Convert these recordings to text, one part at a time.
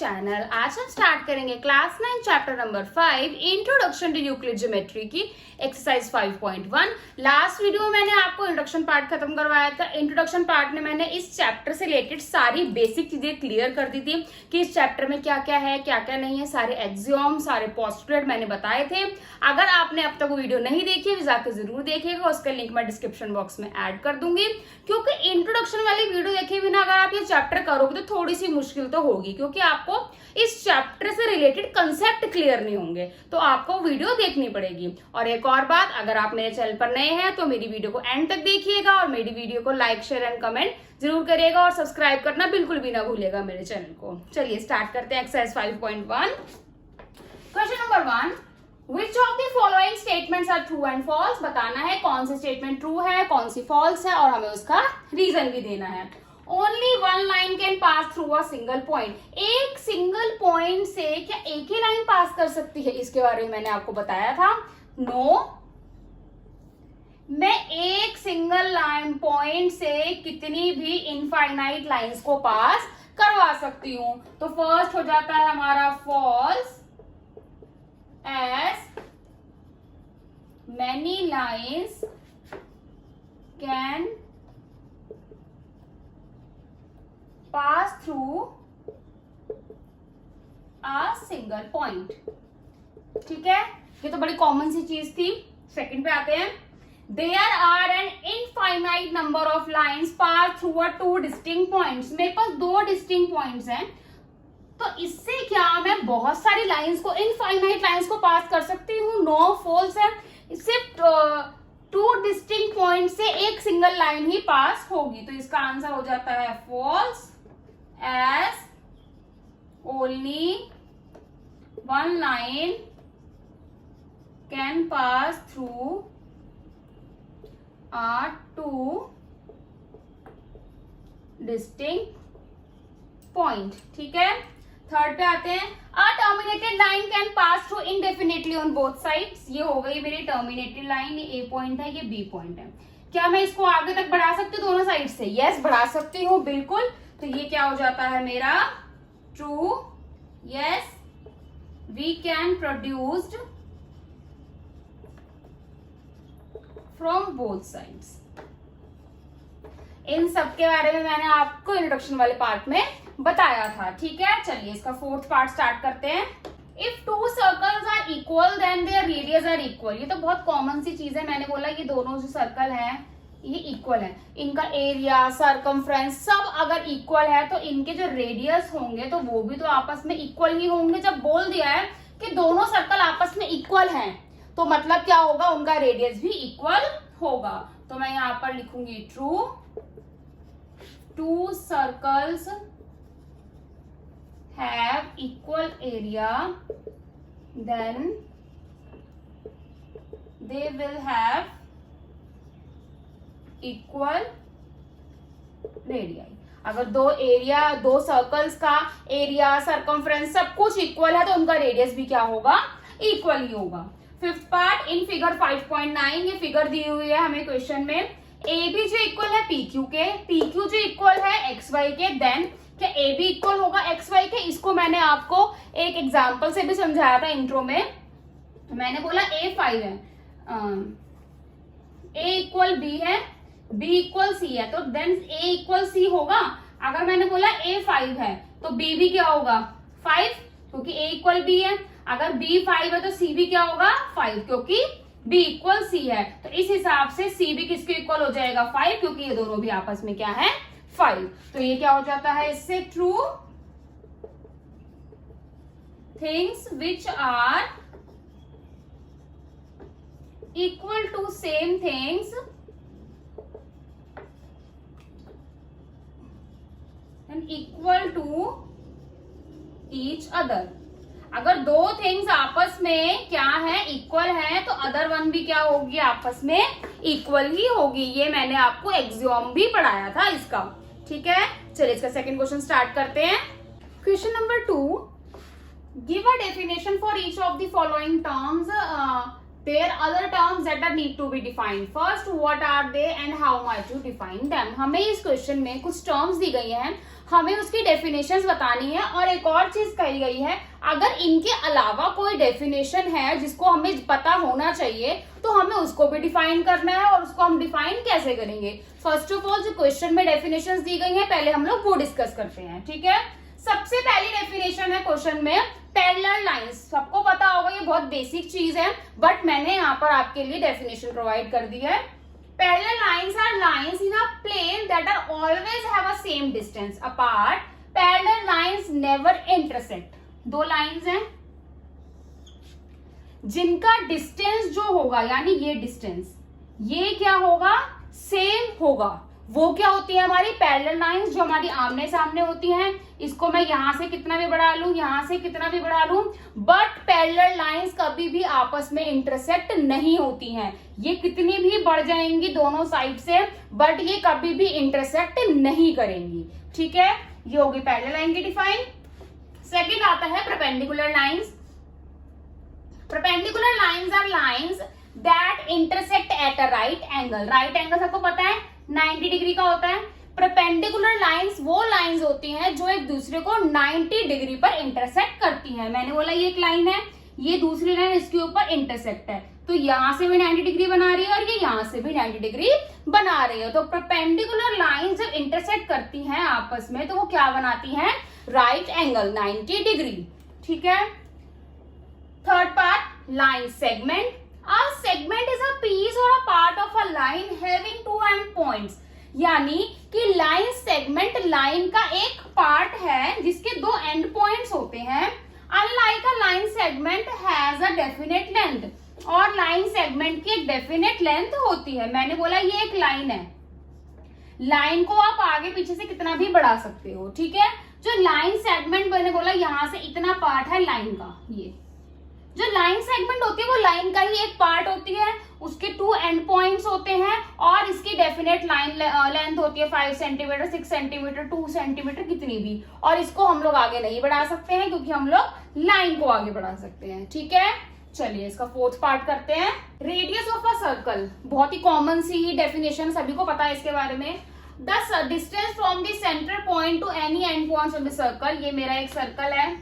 Channel. आज हम start करेंगे class 9 chapter number 5 introduction to Euclid geometry की एक्सरसाइज 5.1। लास्ट वीडियो में मैंने आपको इंट्रोडक्शन पार्ट खत्म करवाया था। इंट्रोडक्शन पार्ट में मैंने इस चैप्टर से रिलेटेड सारी बेसिक चीजें क्लियर कर दी थी कि इस चैप्टर में क्या क्या है, क्या क्या नहीं है, सारे एक्सियोम, सारे पोस्टुलेट मैंने बताए थे। अगर आपने अब तक वो वीडियो नहीं देखी है जाकर जरूर देखिएगा, उसका लिंक मैं डिस्क्रिप्शन बॉक्स में ऐड कर दूंगी। क्योंकि इंट्रोडक्शन वाली वीडियो देखे बिना अगर आप ये चैप्टर करोगे तो थोड़ी सी मुश्किल तो होगी, क्योंकि आपको इस चैप्टर से रिलेटेड कंसेप्ट क्लियर नहीं होंगे, तो आपको वीडियो देखनी पड़ेगी। और एक और बात, अगर आप मेरे चैनल पर नए हैं तो मेरी वीडियो को एंड तक देखिएगा और मेरी वीडियो को लाइक, शेयर एंड कमेंट जरूर करिएगा और सब्सक्राइब करना बिल्कुल भी ना भूलिएगा मेरे चैनल को। चलिए स्टार्ट करते हैं exercise 5.1। Question number 1, Which of the following statements are true and false? बताना है कौन सी स्टेटमेंट ट्रू है, कौन सी फॉल्स है और हमें उसका रीजन भी देना है। Only one line can pass through a single point. एक सिंगल पॉइंट से क्या एक ही लाइन पास कर सकती है, इसके बारे में मैंने आपको बताया था। नो, मैं एक सिंगल लाइन पॉइंट से कितनी भी इनफाइनाइट लाइंस को पास करवा सकती हूं। तो फर्स्ट हो जाता है हमारा false, as many lines can pass through a single point। ठीक है, ये तो बड़ी कॉमन सी चीज थी। सेकंड पे आते हैं, there are an infinite number of lines pass through a two distinct points। मेरे पास दो डिस्टिंक्ट पॉइंट्स हैं, तो इससे क्या मैं बहुत सारी लाइंस को, इनफाइनाइट लाइंस को पास कर सकती हूँ। नो, फॉल्स है। सिर्फ टू डिस्टिंक्ट पॉइंट से एक सिंगल लाइन ही पास होगी, तो इसका आंसर हो जाता है false, as only one line can pass through are two distinct point. ठीक है, थर्ड पे आते हैं, a terminated line can pass through indefinitely on both sides. ये हो गई मेरी टर्मिनेटेड लाइन, ये ए पॉइंट है, ये बी पॉइंट है। क्या मैं इसको आगे तक बढ़ा सकती हूँ दोनों साइड से? यस, बढ़ा सकती हूँ, बिल्कुल। तो ये क्या हो जाता है मेरा true. Yes, we can produced from both sides. इन सब के बारे में मैंने आपको इंट्रोडक्शन वाले पार्ट में बताया था। ठीक है, चलिए इसका फोर्थ पार्ट स्टार्ट करते हैं। If two circles are equal then their radius are equal. ये तो बहुत कॉमन सी चीज है। मैंने बोला ये दोनों जो सर्कल हैं ये इक्वल है, इनका एरिया, सरकमफ्रेंस सब अगर इक्वल है तो इनके जो रेडियस होंगे तो वो भी तो आपस में इक्वल ही होंगे। जब बोल दिया है कि दोनों सर्कल आपस में इक्वल हैं तो मतलब क्या होगा, उनका रेडियस भी इक्वल होगा। तो मैं यहां पर लिखूंगी true, to circles have equal area then they will have equal radii। अगर दो एरिया, दो सर्कल्स का एरिया, सरकमफ्रेंस सब कुछ इक्वल है तो उनका रेडियस भी क्या होगा, इक्वल ही होगा। फिफ्थ पार्ट, इन फिगर 5.9 ये फिगर दी हुई है हमें क्वेश्चन में। ए बी जो इक्वल है पी क्यू के, पी क्यू जो इक्वल है एक्स वाई के, देन क्या ए बी इक्वल होगा एक्स वाई के। इसको मैंने आपको एक एग्जांपल से भी समझाया था इंट्रो में। मैंने बोला ए 5 है, ए इक्वल बी है, बी इक्वल सी है, तो देन ए इक्वल सी होगा। अगर मैंने बोला ए 5 है तो बी भी क्या होगा 5, क्योंकि ए इक्वल बी है। अगर बी 5 है तो सी भी क्या होगा 5, क्योंकि बी इक्वल सी है। तो इस हिसाब से सी भी किसके इक्वल हो जाएगा 5, क्योंकि ये दोनों भी आपस में क्या है 5। तो ये क्या हो जाता है इससे, true things which are equal to same things and equal to each other. अगर दो थिंग्स आपस में क्या है, इक्वल है, तो अदर वन भी क्या होगी, आपस में इक्वल ही होगी। ये मैंने आपको एक्सियोम भी पढ़ाया था इसका। ठीक है, चलिए इसका सेकंड क्वेश्चन स्टार्ट करते हैं। Question number 2, give a definition for each of the following terms. there are other terms that are need to be defined. First, what are they and how am I to define them? हमें इस question में कुछ terms दी गई हैं, हमें उसकी definitions बतानी है, और एक और चीज कही गई है, अगर इनके अलावा कोई डेफिनेशन है जिसको हमें पता होना चाहिए तो हमें उसको भी डिफाइन करना है, और उसको हम डिफाइन कैसे करेंगे? फर्स्ट ऑफ ऑल जो क्वेश्चन में डेफिनेशंस दी गई हैं पहले हम लोग वो डिस्कस करते हैं, ठीक है। सबसे पहली डेफिनेशन है क्वेश्चन में पैरेलल लाइंस। सबको पता होगा ये बहुत बेसिक चीज है, बट मैंने यहाँ पर आपके लिए डेफिनेशन प्रोवाइड कर दी है। Parallel lines are lines in a plane that are always have a same distance apart. Parallel lines never intersect. दो लाइंस हैं जिनका डिस्टेंस जो होगा, यानी ये डिस्टेंस, ये क्या होगा? सेम होगा। वो क्या होती है? हमारी पैरेलल लाइंस, जो हमारी आमने सामने होती हैं। इसको मैं यहां से कितना भी बढ़ा लूं, यहां से कितना भी बढ़ा लूं, बट पैरेलल लाइंस कभी भी आपस में इंटरसेक्ट नहीं होती हैं। ये कितनी भी बढ़ जाएंगी दोनों साइड से, बट ये कभी भी इंटरसेक्ट नहीं करेंगी, ठीक है। ये होगी पैरेलल लाइन की डिफाइन। सेकेंड आता है perpendicular lines. Perpendicular lines are lines that intersect at a right angle. Right angle सबको पता है 90 डिग्री का होता है। परपेंडिकुलर लाइंस वो लाइंस होती हैं जो एक दूसरे को 90 डिग्री पर इंटरसेक्ट करती हैं। मैंने बोला ये एक लाइन है, ये दूसरी लाइन इसके ऊपर इंटरसेक्ट है, तो यहां से भी 90 डिग्री बना रही है और ये यहां से भी 90 डिग्री बना रही है। तो परपेंडिकुलर लाइंस जब इंटरसेक्ट करती हैं आपस में तो वो क्या बनाती हैं? राइट एंगल 90 डिग्री, ठीक है। Third part, line segment. A segment is a piece or a part of a line having two end points। यानी कि लाइन सेगमेंट लाइन का एक पार्ट है जिसके दो एंड पॉइंट्स होते हैं। Unlike a line segment has a definite length। और लाइन सेगमेंट की एक डेफिनेट लेंथ होती है। मैंने बोला ये एक लाइन है, लाइन को आप आगे पीछे से कितना भी बढ़ा सकते हो, ठीक है। जो लाइन सेगमेंट मैंने बोला यहां से इतना पार्ट है लाइन का, ये जो लाइन सेगमेंट होती है वो लाइन का ही एक पार्ट होती है, उसके टू एंड पॉइंट्स होते हैं और इसकी डेफिनेट लाइन लेंथ होती है 5 सेंटीमीटर, 6 सेंटीमीटर, 2 सेंटीमीटर, कितनी भी। और इसको हम लोग आगे नहीं बढ़ा सकते हैं क्योंकि हम लोग लाइन को आगे बढ़ा सकते हैं, ठीक है। चलिए इसका फोर्थ पार्ट करते हैं। रेडियस ऑफ अ सर्कल, बहुत ही कॉमन सी ही डेफिनेशन, सभी को पता है इसके बारे में। The distance from the centre point two any and points of the circle. ये मेरा एक सर्कल है,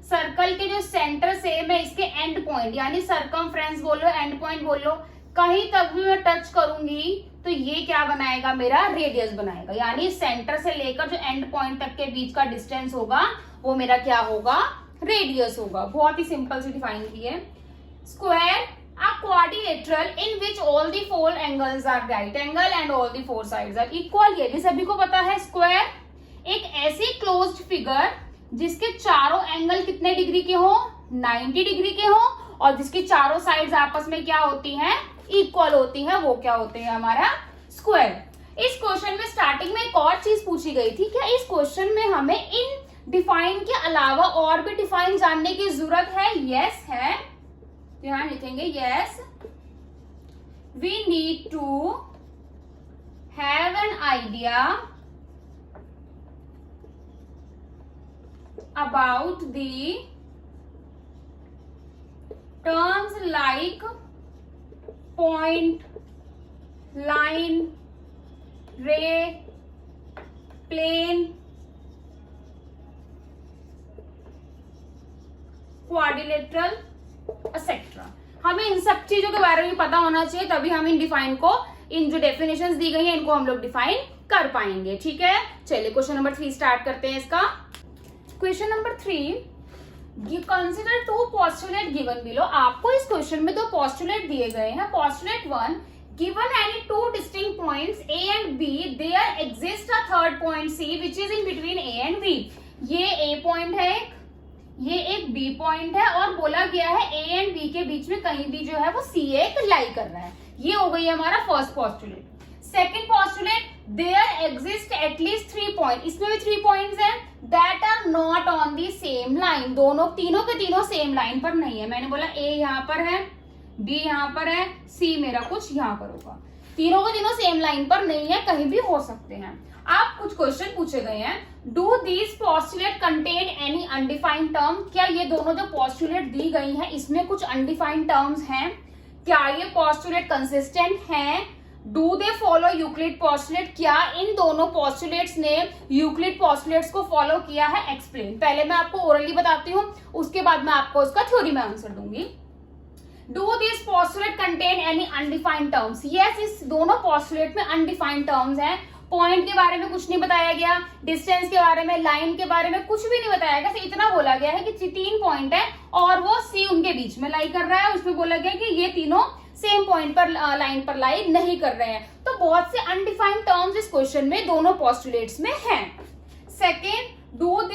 सर्कल के जो सेंटर से मैं इसके एंड पॉइंट यानी सर्कमफ्रेंस बोलो, एंड पॉइंट बोलो, कहीं तक भी मैं टच करूंगी तो ये क्या बनाएगा? मेरा रेडियस बनाएगा। यानी सेंटर से लेकर जो एंड पॉइंट तक के बीच का डिस्टेंस होगा वो मेरा क्या होगा? रेडियस होगा। बहुत ही सिंपल से डिफाइन की है। Square, a quadrilateral in which all the four angles are right angle and all the four sides are equal। ये भी सभी को पता है। स्क्वायर एक ऐसी क्लोज्ड फिगर जिसके चारों एंगल कितने डिग्री के हो? 90 डिग्री के हो, और जिसकी चारों साइड्स आपस में क्या होती हैं? इक्वल होती हैं। वो क्या होते हैं? हमारा स्क्वायर। इस क्वेश्चन में स्टार्टिंग में एक और चीज पूछी गई थी, क्या इस क्वेश्चन में हमें इन डिफाइन के अलावा और भी डिफाइन जानने की जरूरत है? यस है। यहां लिखेंगे yes, we need to have an idea about the terms like point, line, ray, plane, quadrilateral, etc। हमें इन सब चीजों के बारे में पता होना चाहिए, तभी हम इन डिफाइन को, इन जो डेफिनेशंस दी गई हैं इनको हम लोग डिफाइन कर पाएंगे, ठीक है। चलिए क्वेश्चन नंबर 3 स्टार्ट करते हैं इसका। Question number 3, consider two postulate given below. आपको इस क्वेश्चन में दो पोस्टुलेट दिए गए हैं। Postulate 1, given any two distinct points A and B, there exist a third point C which is in between A and B। ये A point है, ये एक B पॉइंट है, और बोला गया है A एंड B के बीच में कहीं भी जो है वो C एक लाई कर रहा है। ये हो गई हमारा first postulate. Second postulate, there exist at least 3 point. इसमें भी 3 पॉइंट्स हैं that are not on the same line. दोनों तीनों के तीनों सेम लाइन पर नहीं है। मैंने बोला A यहाँ पर है, B यहाँ पर है, C मेरा कुछ यहाँ पर होगा। तीनों के तीनों सेम लाइन पर नहीं है, कहीं भी हो सकते हैं। आप कुछ क्वेश्चन पूछे गए हैं, do these postulate contain any undefined term. क्या ये दोनों जो पोस्टुलेट दी गई हैं इसमें कुछ अनडिफाइंड टर्म्स हैं? क्या ये पोस्टुलेट कंसिस्टेंट हैं? Do they follow Euclid postulate? क्या इन दोनों पोस्टुलेट्स ने यूक्लिड पोस्टुलेट्स को फॉलो किया है? एक्सप्लेन। पहले मैं आपको ओरली बताती हूँ, उसके बाद मैं आपको उसका थ्योरी में आंसर दूंगी। Do this postulate contain any undefined terms? Yes, इस दोनों पोस्टुलेट में अनडिफाइंड टर्म्स हैं। पॉइंट के बारे में कुछ नहीं बताया गया, डिस्टेंस के बारे में, लाइन के बारे में कुछ भी नहीं बताया गया। सिर्फ इतना बोला गया है कि 3 पॉइंट है और वो सी उनके बीच में लाई कर रहा है। उसमें बोला गया कि ये तीनों सेम पॉइंट पर लाइन पर लाई नहीं कर रहे हैं। तो बहुत से अनडिफाइंड टर्म्स इस क्वेश्चन में दोनों पोस्टुलेट्स में हैं। Second,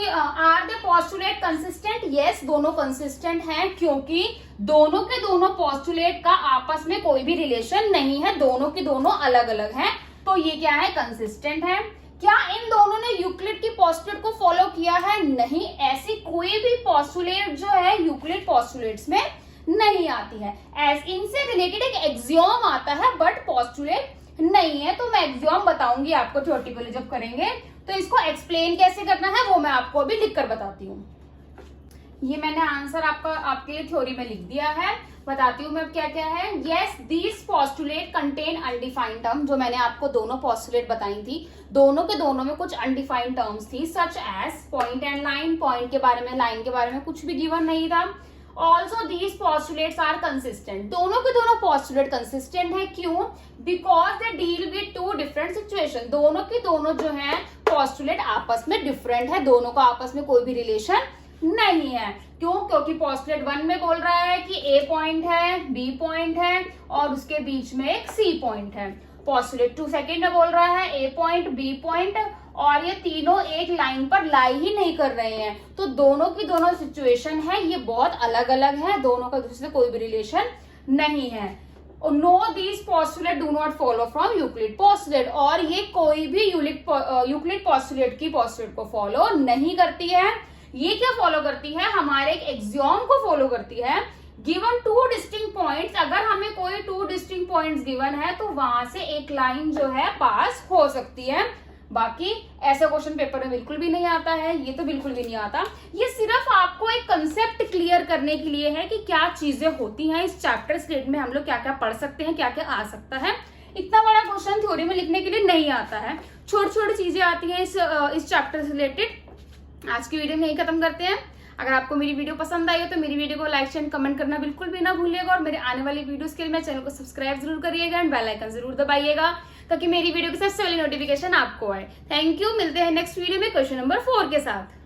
are the postulate consistent? Yes, दोनों कंसिस्टेंट हैं, क्योंकि दोनों के दोनों पोस्टुलेट का आपस में कोई भी रिलेशन नहीं है, दोनों के दोनों अलग अलग हैं, तो ये क्या है? कंसिस्टेंट है। क्या इन दोनों ने यूक्लिड की पोस्टुलेट को फॉलो किया है? नहीं, ऐसी कोई भी पोस्टुलेट जो है यूक्लिड पोस्टुलेट्स में नहीं आती है। इनसे रिलेटेड एक एक्सियोम आता है बट पोस्टुलेट नहीं है। तो मैं एक्सियोम बताऊंगी आपको थ्योरेटिकली जब करेंगे, तो इसको एक्सप्लेन कैसे करना है वो मैं आपको अभी लिख कर बताती हूँ। ये मैंने आंसर आपके लिए थ्योरी में लिख दिया है, बताती हूँ मैं क्या क्या है। Yes, this postulate contain undefined term. जो मैंने आपको दोनों पोस्टुलेट बताई थी, दोनों के दोनों में कुछ अनडिफाइंड टर्म्स थी, such as point and line. Point के बारे में, लाइन के बारे में कुछ भी गिवन नहीं था। Also these postulates are consistent. दोनों के दोनों पोस्टुलेट कंसिस्टेंट है। क्यों? Because they deal with 2 different situation. दोनों के दोनों जो है पोस्टुलेट आपस में डिफरेंट है, दोनों का आपस में कोई भी रिलेशन नहीं है। क्यों? क्योंकि पोस्टुलेट 1 में बोल रहा है कि ए पॉइंट है, बी पॉइंट है और उसके बीच में एक सी पॉइंट है। पोस्टुलेट 2 सेकेंड में बोल रहा है ए पॉइंट, बी पॉइंट, और ये तीनों एक लाइन पर लाई ही नहीं कर रहे हैं। तो दोनों की दोनों सिचुएशन है, ये बहुत अलग अलग है, दोनों का दूसरे से कोई भी रिलेशन नहीं है। Know these postulate do not follow from Euclid postulate. और ये कोई भी यूक्लिड पोस्टुलेट की पोस्टुलेट को फॉलो नहीं करती है। ये क्या फॉलो करती है? हमारे एक एक्सियोम को फॉलो करती है। गिवन 2 डिस्टिंक्ट पॉइंट्स, अगर हमें कोई 2 डिस्टिंक्ट पॉइंट्स गिवन है तो वहां से एक लाइन जो है पास हो सकती है। बाकी ऐसा क्वेश्चन पेपर में बिल्कुल भी नहीं आता है, ये तो बिल्कुल भी नहीं आता। ये सिर्फ आपको एक कंसेप्ट क्लियर करने के लिए है कि क्या चीजें होती हैं इस चैप्टर स्लेट में, हम लोग क्या क्या पढ़ सकते हैं, क्या क्या आ सकता है। इतना बड़ा क्वेश्चन थ्योरी में लिखने के लिए नहीं आता है, छोटी छोटी चीजें आती हैं इस चैप्टर से रिलेटेड। आज की वीडियो में यही खत्म करते हैं। अगर आपको मेरी वीडियो पसंद आई हो तो मेरी वीडियो को लाइक शेयर कमेंट करना बिल्कुल भी ना भूलिएगा, और मेरे आने वाली वीडियोस के लिए मेरे चैनल को सब्सक्राइब जरूर करिएगा एंड बेल आइकन जरूर दबाइएगा ताकि मेरी वीडियो की सबसे पहले नोटिफिकेशन आपको आए। थैंक यू, मिलते हैं नेक्स्ट वीडियो में क्वेश्चन नंबर 4 के साथ।